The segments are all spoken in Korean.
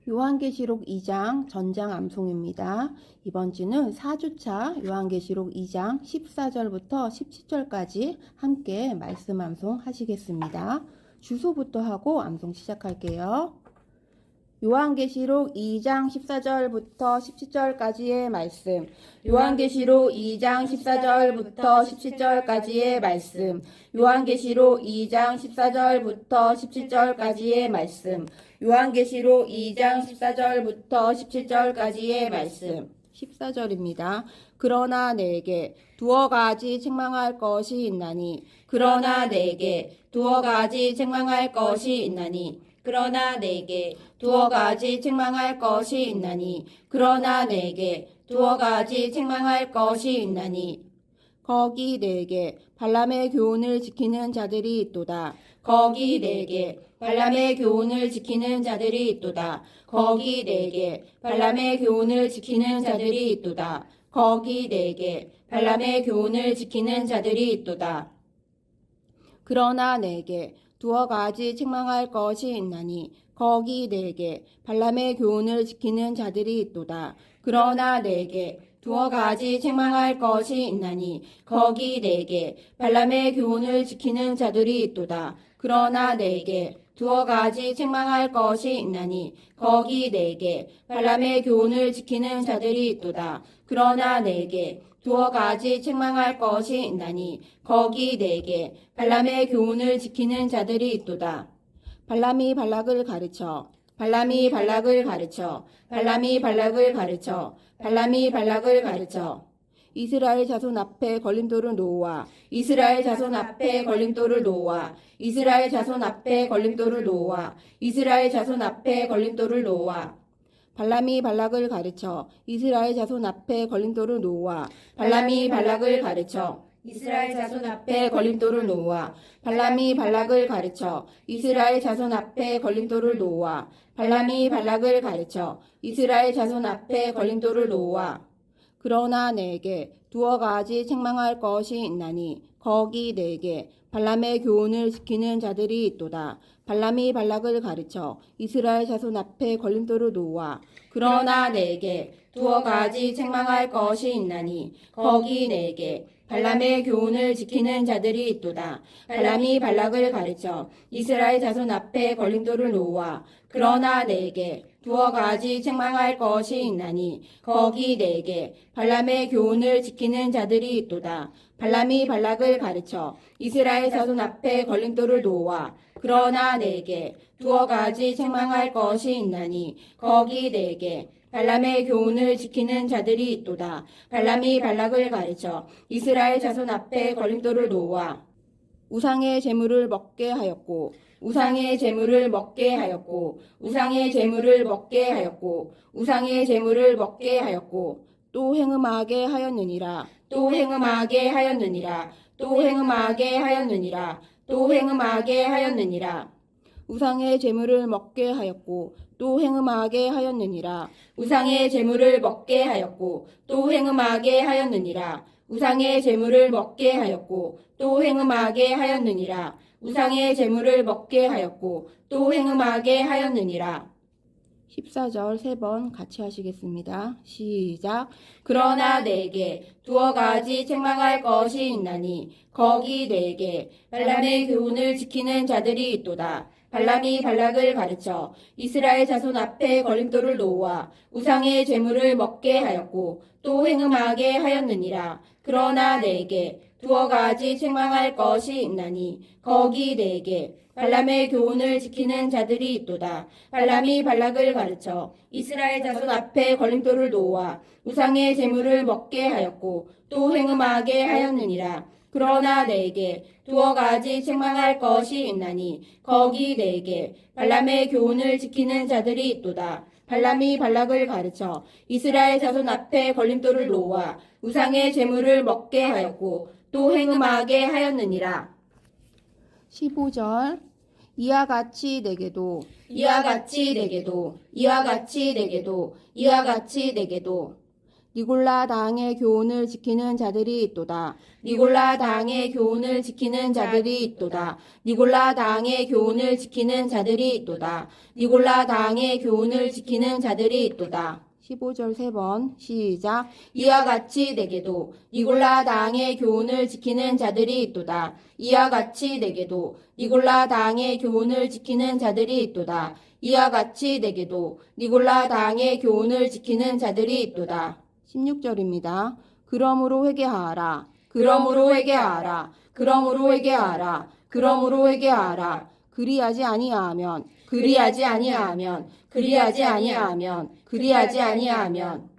요한계시록 2장 전장 암송입니다. 이번 주는 4주차 요한계시록 2장 14절부터 17절까지 함께 말씀 암송 하시겠습니다. 주소부터 하고 암송 시작할게요. 요한계시록 2장 14절부터 17절까지의 말씀. 요한계시록 2장 14절부터 17절까지의 말씀. 요한계시록 2장 14절부터 17절까지의 말씀. 요한계시록 2장 14절부터 17절까지의 말씀. 14절입니다. 그러나 내게 두어 가지 책망할 것이 있나니 그러나 내게 두어 가지 책망할 것이 있나니 그러나 내게 두어 가지 책망할 것이 있나니 그러나 내게 두어 가지 책망할 것이 있나니 거기 내게 발람의 교훈을 지키는 자들이 있도다. 거기 내게 발람의 교훈을 지키는 자들이 있도다. 거기 내게 발람의 교훈을 지키는 자들이 있도다. 거기 내게 발람의 교훈을 지키는 자들이 있도다. 그러나 내게 두어 가지 책망할 것이 있나니 거기 내게 발람의 교훈을 지키는 자들이 있도다. 그러나 내게 두어 가지 책망할 것이 있나니 거기 내게 발람의 교훈을 지키는 자들이 있도다. 그러나 내게 두어 가지 책망할 것이 있나니 거기 내게 발람의 교훈을 지키는 자들이 있도다. 그러나 내게 두어 가지 책망할 것이 있나니 거기 내게 발람의 교훈을 지키는 자들이 있도다. 발람이 발락을 가르쳐 발람이 발락을 가르쳐 발람이 발락을 가르쳐 발람이 발락을 가르쳐 이스라엘 자손 앞에 걸림돌을 놓아 이스라엘 자손 앞에 걸림돌을 놓아 이스라엘 자손 앞에 걸림돌을 놓아 이스라엘 자손 앞에 걸림돌을 놓아 발람이 발락을 가르쳐 이스라엘 자손 앞에 걸림돌을 놓아 발람이 발락을 가르쳐 이스라엘 자손 앞에 걸림돌을 놓아 발람이 발락을 가르쳐 이스라엘 자손 앞에 걸림돌을 놓아 발람이 발락을 가르쳐 이스라엘 자손 앞에 걸림돌을 놓아 그러나 내게 두어 가지 책망할 것이 있나니 거기 내게 발람의 교훈을 지키는 자들이 있도다. 발람이 발락을 가르쳐 이스라엘 자손 앞에 걸림돌을 놓아 그러나 내게 두어 가지 책망할 것이 있나니 거기 내게 발람의 교훈을 지키는 자들이 있도다. 발람이 발락을 가르쳐 이스라엘 자손 앞에 걸림돌을 놓아 그러나 내게 두어 가지 책망할 것이 있나니 거기 내게 발람의 교훈을 지키는 자들이 있도다. 발람이 발락을 가르쳐 이스라엘 자손 앞에 걸림돌을 놓아 그러나 내게 두어 가지 책망할 것이 있나니 거기 내게 발람의 교훈을 지키는 자들이 있도다. 발람이 발락을 가르쳐 이스라엘 자손 앞에 걸림돌을 놓아 우상의 제물을 먹게 하였고 우상의 제물을 먹게 하였고 우상의 제물을 먹게 하였고 우상의 제물을 먹게 하였고 또 행음하게 하였느니라 또 행음하게 하였느니라 또 행음하게 하였느니라 또 행음하게 하였느니라 우상의 제물을 먹게 하였고 또 행음하게 하였느니라 우상의 제물을 먹게 하였고 또 행음하게 하였느니라 우상의 제물을 먹게 하였고 또 행음하게 하였느니라 우상의 제물을 먹게 하였고 또 행음하게 하였느니라 14절 3번 같이 하시겠습니다. 시작. 그러나 내게 두어 가지 책망할 것이 있나니 거기 내게 발람의 교훈을 지키는 자들이 있도다. 발람이 발락을 가르쳐 이스라엘 자손 앞에 걸림돌을 놓아 우상의 제물을 먹게 하였고 또 행음하게 하였느니라. 그러나 내게 두어 가지 책망할 것이 있나니 거기 내게 발람의 교훈을 지키는 자들이 있도다. 발람이 발락을 가르쳐 이스라엘 자손 앞에 걸림돌을 놓아 우상의 제물을 먹게 하였고 또 행음하게 하였느니라. 그러나 내게 두어 가지 책망할 것이 있나니 거기 내게 발람의 교훈을 지키는 자들이 있도다. 발람이 발락을 가르쳐 이스라엘 자손 앞에 걸림돌을 놓아 우상의 제물을 먹게 하였고 또 행음하게 하였느니라. 15절 이와 같이 내게도 이와 같이 내게도 이와 같이 내게도 이와 같이 내게도 니골라 당의 교훈을 지키는 자들이 있도다. 니골라 당의 교훈을 지키는 자들이 있도다. 니골라 당의 교훈을 지키는 자들이 있도다. 니골라 당의 교훈을 지키는 자들이 있도다. 15절 3번 시작. 이와 같이 내게도 니골라 당의 교훈을 지키는 자들이 있도다. 이와 같이 내게도 니골라 당의 교훈을 지키는 자들이 있도다. 이와 같이 내게도 니골라 당의 교훈을 지키는 자들이 있도다. 16절입니다. 그러므로 회개하라. 그러므로 회개하라. 그러므로 회개하라. 그러므로 회개하라. 그리하지 아니하면 그리하지 아니하면 그리하지 아니하면 그리하지 아니하면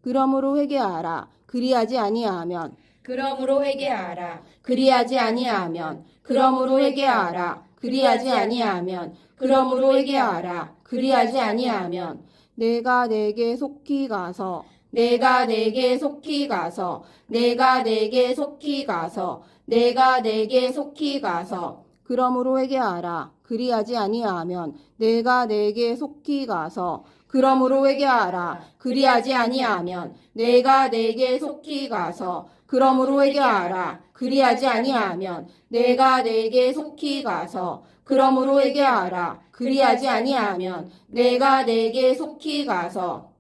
그러므로 회개하라. 그리하지 아니하면 그러므로 회개하라. 그리하지 아니하면 그러므로 회개하라. 그리하지 아니하면 그러므로 회개하라. 그리하지 아니하면 내가 내게 속히 가서 내가 내게 속히 가서 내가 내게 속히 가서 내가 내게 속히 가서 그러므로 회개하라. 그리하지 아니하면 내가 내게 속히 가서 그러므로 회개하라. 그리하지 아니하면 내가 내게 속히 가서 그러므로 회개하라. 그리하지 아니하면 내가 내게 속히 가서 그러므로 회개하라. 그리하지 아니하면 내가 내게 속히 가서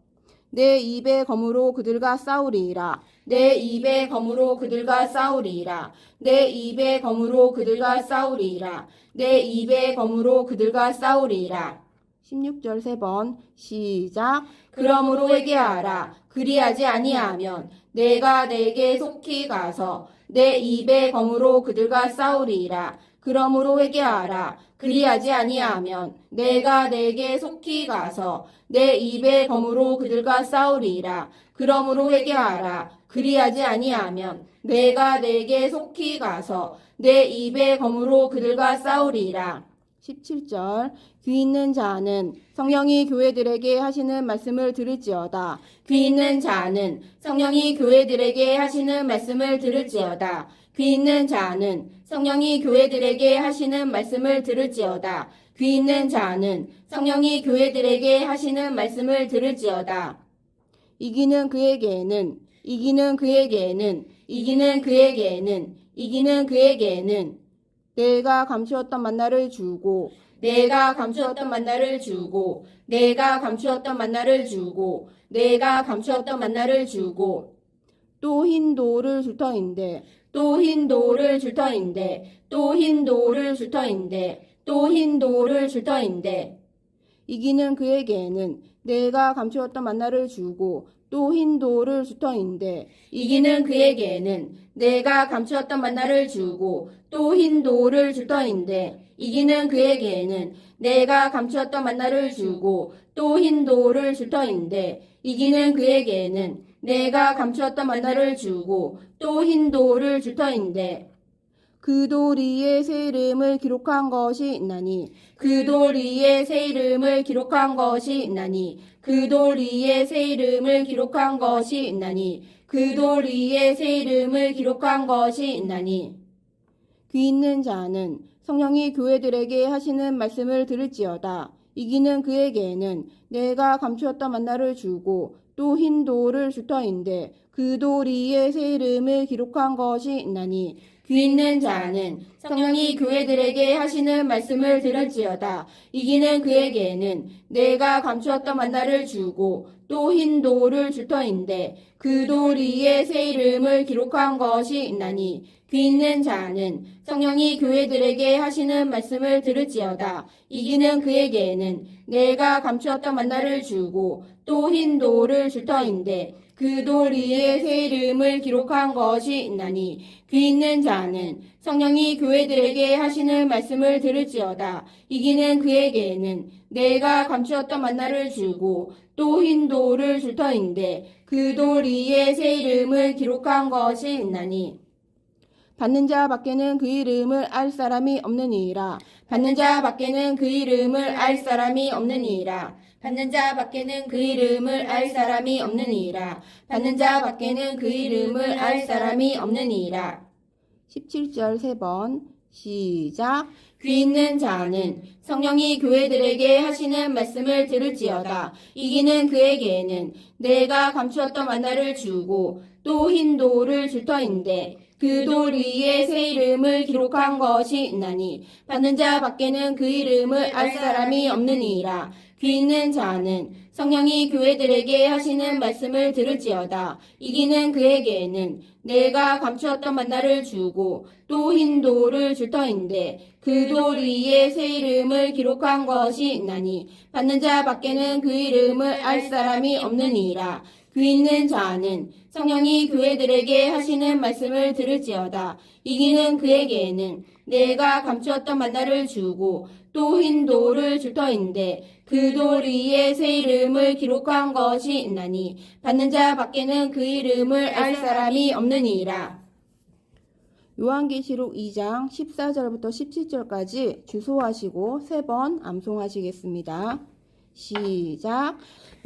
내 입의 검으로 그들과 싸우리이라. 내 입의 검으로 그들과 싸우리이라. 내 입의 검으로 그들과 싸우리이라. 내 입의 검으로 그들과 싸우리이라. 16절 3번 시작. 그러므로 회개하라. 그리하지 아니하면 내가 내게 속히 가서 내 입의 검으로 그들과 싸우리이라. 그러므로 회개하라. 그리하지 아니하면 내가 내게 속히 가서 내 입의 검으로 그들과 싸우리이라. 그러므로 회개하라. 그리하지 아니하면 내가 내게 속히 가서 내 입의 검으로 그들과 싸우리이라. 17절 귀 있는 자는 성령이 교회들에게 하시는 말씀을 들을지어다. 귀 있는 자는 성령이 교회들에게 하시는 말씀을 들을지어다. 귀 있는 자는 성령이 교회들에게 하시는 말씀을 들을지어다. 귀 있는 자는 성령이 교회들에게 하시는 말씀을 들을지어다. 이기는 그에게는 이기는 그에게는 이기는 그에게는 이기는 그에게는 내가 감추었던 만나를 주고 내가 감추었던 만나를 주고 내가 감추었던 만나를 주고 내가 감추었던 만나를 주고 또 흰 돌을 줄 터인데 또 흰 돌을 줄 터인데 또 흰 돌을 줄 터인데 또 흰 돌을 줄 터인데 이기는 그에게는 내가 감추었던 만나를 주고 또 흰 돌을 줄 터인데 이기는 그에게는 내가 감추었던 만나를 주고 또 흰 돌을 줄 터인데 이기는 그에게는 내가 감추었던 만나를 주고 또 흰 돌을 줄 터인데 이기는 그에게는 내가 감추었던 만나를 주고 또 흰 돌을 줄 터인데 그 돌 위에 새 이름을 기록한 것이 있나니 그 돌 위에 새 이름을 기록한 것이 있나니 그 돌 위에 새 이름을 기록한 것이 있나니 그 돌 위에 새 이름을 기록한 것이 있나니 귀 있는 자는 성령이 교회들에게 하시는 말씀을 들을지어다. 이기는 그에게는 내가 감추었던 만나를 주고 또 흰 돌을 줄 터인데 그 돌 위에 새 이름을 기록한 것이 있나니 귀 있는 자는 성령이 교회들에게 하시는 말씀을 들을지어다. 이기는 그에게는 내가 감추었던 만나를 주고 또 흰 돌을 줄 터인데 그 돌 위에 새 이름을 기록한 것이 있나니 귀 있는 자는 성령이 교회들에게 하시는 말씀을 들을지어다. 이기는 그에게는 내가 감추었던 만나를 주고 또 흰 돌을 줄 터인데 그 돌 위에 새 이름을 기록한 것이 있나니 귀 있는 자는 성령이 교회들에게 하시는 말씀을 들을지어다. 이기는 그에게는 내가 감추었던 만나를 주고 또 흰 돌을 줄 터인데 그 돌 위에 새 이름을 기록한 것이 있나니 받는 자 밖에는 그 이름을 알 사람이 없느니라. 받는 자 밖에는 그 이름을 알 사람이 없느니라. 받는 자 밖에는 그 이름을 알 사람이 없느니라. 받는 자 밖에는 그 이름을 알 사람이 없느니라. 17절 3번 시작. 귀 있는 자는 성령이 교회들에게 하시는 말씀을 들을지어다. 이기는 그에게는 내가 감추었던 만나를 주고 또 흰 돌을 줄 터인데 그 돌 위에 새 이름을 기록한 것이 있나니 받는 자 밖에는 그 이름을 알 사람이 없느니라. 귀 있는 자는 성령이 교회들에게 하시는 말씀을 들을지어다. 이기는 그에게는 내가 감추었던 만나를 주고 또 흰 돌을 줄 터인데 그 돌 위에 새 이름을 기록한 것이 있나니 받는 자 밖에는 그 이름을 알 사람이 없느니라. 귀 있는 자는 성령이 교회들에게 하시는 말씀을 들을지어다. 이기는 그에게는 내가 감추었던 만나를 주고 또 흰 돌을 줄 터인데 그 돌 위에 새 이름을 기록한 것이 있나니 받는 자 밖에는 그 이름을 알 사람이 없느니라. 요한계시록 2장 14절부터 17절까지 주소하시고 3번 암송하시겠습니다. 시작.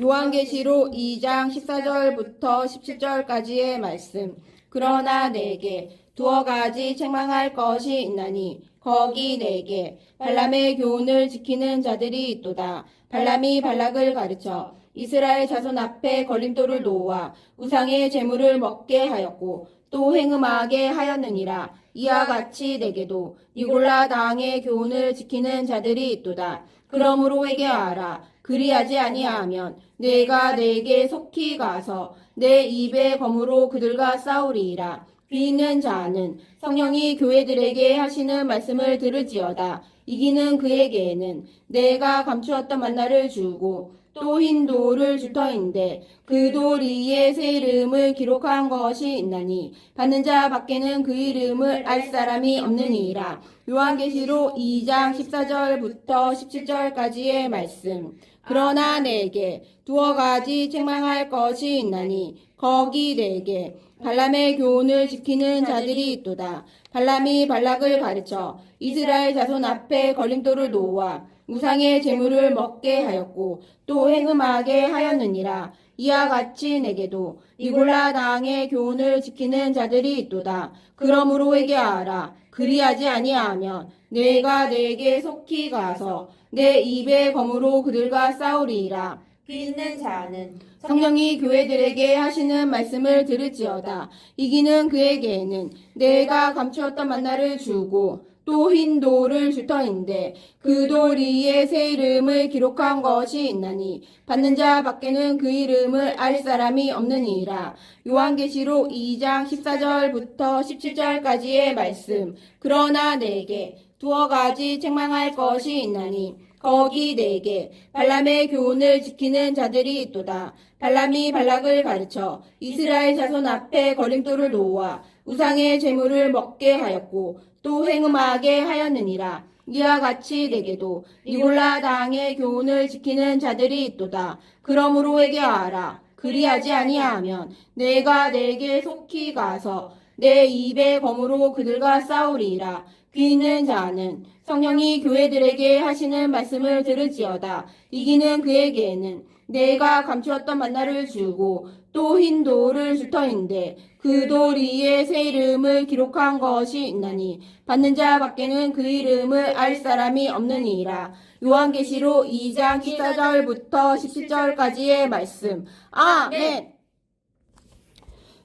요한계시록 2장 14절부터 17절까지의 말씀. 그러나 내게 두어 가지 책망할 것이 있나니 거기 내게 발람의 교훈을 지키는 자들이 있도다. 발람이 발락을 가르쳐 이스라엘 자손 앞에 걸림돌을 놓아 우상의 제물을 먹게 하였고 또 행음하게 하였느니라. 이와 같이 내게도 니골라 당의 교훈을 지키는 자들이 있도다. 그러므로 회개하라. 그리하지 아니하면 내가 내게 속히 가서 내 입의 검으로 그들과 싸우리이라. 귀 있는 자는 성령이 교회들에게 하시는 말씀을 들을지어다. 이기는 그에게는 내가 감추었던 만나를 주고 또 흰 돌을 줄 터인데 그 돌 위에 새 이름을 기록한 것이 있나니 받는 자 밖에는 그 이름을 알 사람이 없느니라. 요한계시록 2장 14절부터 17절까지의 말씀. 그러나 내게 두어 가지 책망할 것이 있나니 거기 내게 발람의 교훈을 지키는 자들이 있도다. 발람이 발락을 가르쳐 이스라엘 자손 앞에 걸림돌을 놓아 우상의 제물을 먹게 하였고 또 행음하게 하였느니라. 이와 같이 내게도 니골라 당의 교훈을 지키는 자들이 있도다. 그러므로 회개하라. 그리하지 아니하면 내가 내게 속히 가서 내 입의 검으로 그들과 싸우리이라. 귀 있는 자는 성령이 교회들에게 하시는 말씀을 들을지어다. 이기는 그에게는 내가 감추었던 만나를 주고 또 흰 돌을 줄 터인데 그 돌 위에 새 이름을 기록한 것이 있나니 받는 자 밖에는 그 이름을 알 사람이 없느니라. 요한계시록 2장 14절부터 17절까지의 말씀. 그러나 내게 두어 가지 책망할 것이 있나니 거기 내게 발람의 교훈을 지키는 자들이 있도다. 발람이 발락을 가르쳐 이스라엘 자손 앞에 걸림돌을 놓아 우상의 제물을 먹게 하였고 또 행음하게 하였느니라. 이와 같이 내게도 니골라 당의 교훈을 지키는 자들이 있도다. 그러므로 회개하라. 그리하지 아니하면 내가 내게 속히 가서 내 입의 검으로 그들과 싸우리이라. 귀 있는 자는 성령이 교회들에게 하시는 말씀을 들을지어다. 이기는 그에게는 내가 감추었던 만나를 주고 또 흰 돌을 줄 터인데 그 돌 위에 새 이름을 기록한 것이 있나니 받는 자 밖에는 그 이름을 알 사람이 없느니라. 요한계시록 2장 14절부터 17절까지의 말씀. 아멘.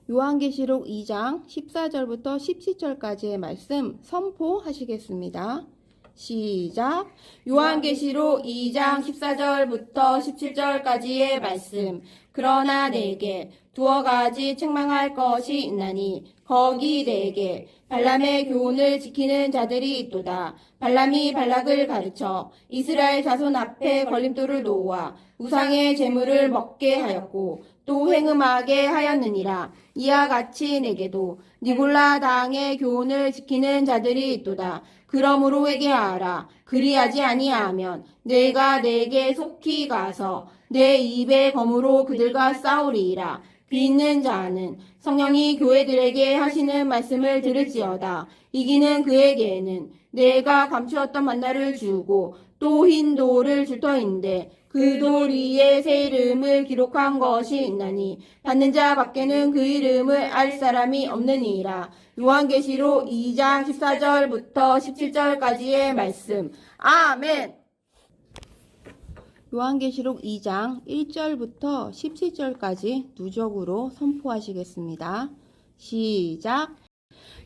요한계시록 2장 14절부터 17절까지의 말씀 선포하시겠습니다. 시작. 요한계시록 2장 14절부터 17절까지의 말씀. 그러나 내게 두어 가지 책망할 것이 있나니 거기 내게 발람의 교훈을 지키는 자들이 있도다. 발람이 발락을 가르쳐 이스라엘 자손 앞에 걸림돌을 놓아 우상의 제물을 먹게 하였고 또 행음하게 하였느니라. 이와 같이 내게도 니골라 당의 교훈을 지키는 자들이 있도다. 그러므로 회개하라. 그리하지 아니하면 내가 내게 속히 가서 내 입의 검으로 그들과 싸우리이라. 귀 있는 자는 성령이 교회들에게 하시는 말씀을 들을지어다. 이기는 그에게는 내가 감추었던 만나를 주고 또 흰 돌을 줄 터인데 그 돌 위에 새 이름을 기록한 것이 있나니 받는 자 밖에는 그 이름을 알 사람이 없느니라. 요한계시록 2장 14절부터 17절까지의 말씀. 아멘. 요한계시록 2장 1절부터 17절까지 누적으로 선포하시겠습니다. 시작.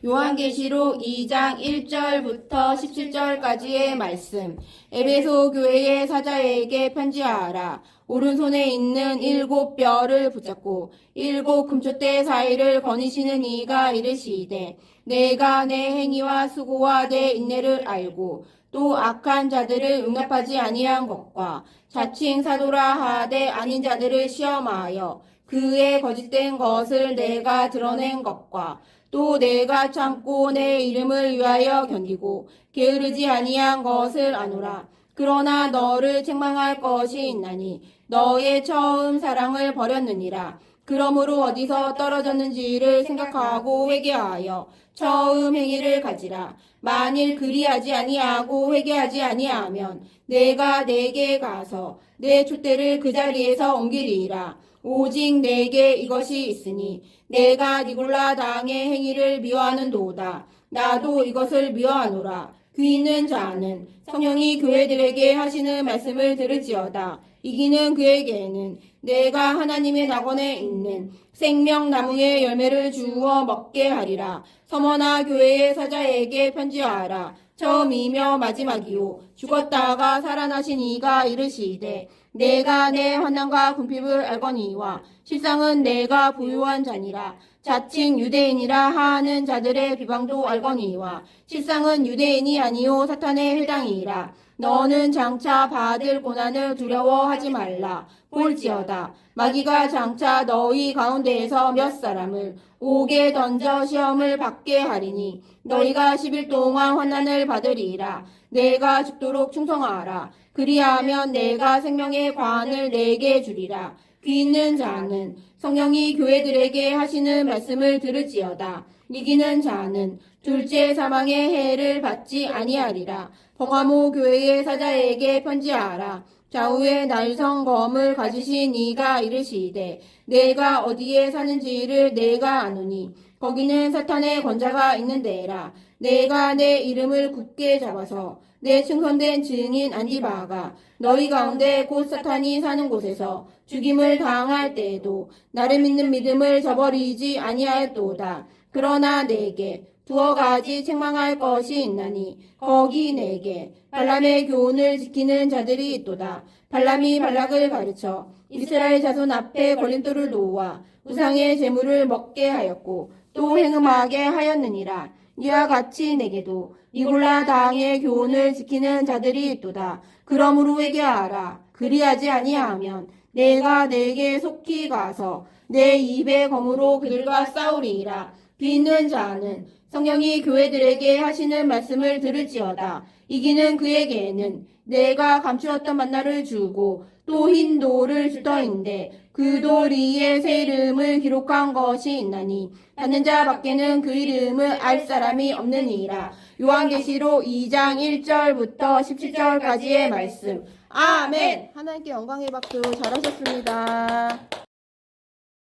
요한계시록 2장 1절부터 17절까지의 말씀. 에베소 교회의 사자에게 편지하라. 오른손에 있는 7 뼈를 붙잡고 7 금초대 사이를 거니시는 이가 이르시되 내가 내 행위와 수고와 내 인내를 알고 또 악한 자들을 용납하지 아니한 것과 자칭 사도라 하되 아닌 자들을 시험하여 그의 거짓된 것을 내가 드러낸 것과 또 내가 참고 내 이름을 위하여 견디고 게으르지 아니한 것을 아노라. 그러나 너를 책망할 것이 있나니 너의 처음 사랑을 버렸느니라. 그러므로 어디서 떨어졌는지를 생각하고 회개하여 처음 행위를 가지라. 만일 그리하지 아니하고 회개하지 아니하면 내가 내게 가서 내 촛대를 그 자리에서 옮기리이라. 오직 내게 이것이 있으니 내가 니골라 당의 행위를 미워하는도다. 나도 이것을 미워하노라. 귀 있는 자는 성령이 교회들에게 하시는 말씀을 들을지어다. 이기는 그에게는 내가 하나님의 낙원에 있는 생명나무의 열매를 주어 먹게 하리라. 서머나 교회의 사자에게 편지하라. 처음이며 마지막이요 죽었다가 살아나신 이가 이르시되 내가 내 환난과 궁핍을 알거니와 실상은 내가 부유한 자니라. 자칭 유대인이라 하는 자들의 비방도 알거니와 실상은 유대인이 아니요 사탄의 회당이라. 너는 장차 받을 고난을 두려워하지 말라. 볼지어다 마귀가 장차 너희 가운데에서 몇 사람을 옥에 던져 시험을 받게 하리니 너희가 10일 동안 환난을 받으리라. 내가 죽도록 충성하라. 그리하면 내가 생명의 관을 내게 주리라. 귀 있는 자는 성령이 교회들에게 하시는 말씀을 들을지어다. 이기는 자는 둘째 사망의 해를 받지 아니하리라. 버가모 교회의 사자에게 편지하라. 좌우에 날성 검을 가지신 이가 이르시되 내가 어디에 사는지를 내가 아노니 거기는 사탄의 권자가 있는 데라. 내가 내 이름을 굳게 잡아서 내 충성된 증인 안디바가 너희 가운데 곧 사탄이 사는 곳에서 죽임을 당할 때에도 나를 믿는 믿음을 저버리지 아니하였도다. 그러나 내게 2가지 책망할 것이 있나니 거기 내게 발람의 교훈을 지키는 자들이 있도다. 발람이 발락을 가르쳐 이스라엘 자손 앞에 걸림돌을 놓아 우상의 제물을 먹게 하였고 또 행음하게 하였느니라. 이와 같이 내게도 니골라 당의 교훈을 지키는 자들이 있도다. 그러므로 회개하라. 그리하지 아니하면 내가 내게 속히 가서 내 입의 검으로 그들과 싸우리이라. 귀 있는 자는 성령이 교회들에게 하시는 말씀을 들을지어다. 이기는 그에게는 내가 감추었던 만나를 주고 또 흰 돌을 줄 터인데 그 돌 위에 새 이름을 기록한 것이 있나니 받는 자 밖에는 그 이름을 알 사람이 없느니라. 요한계시록 2장 1절부터 17절까지의 말씀. 아멘. 하나님께 영광의 박수. 잘하셨습니다.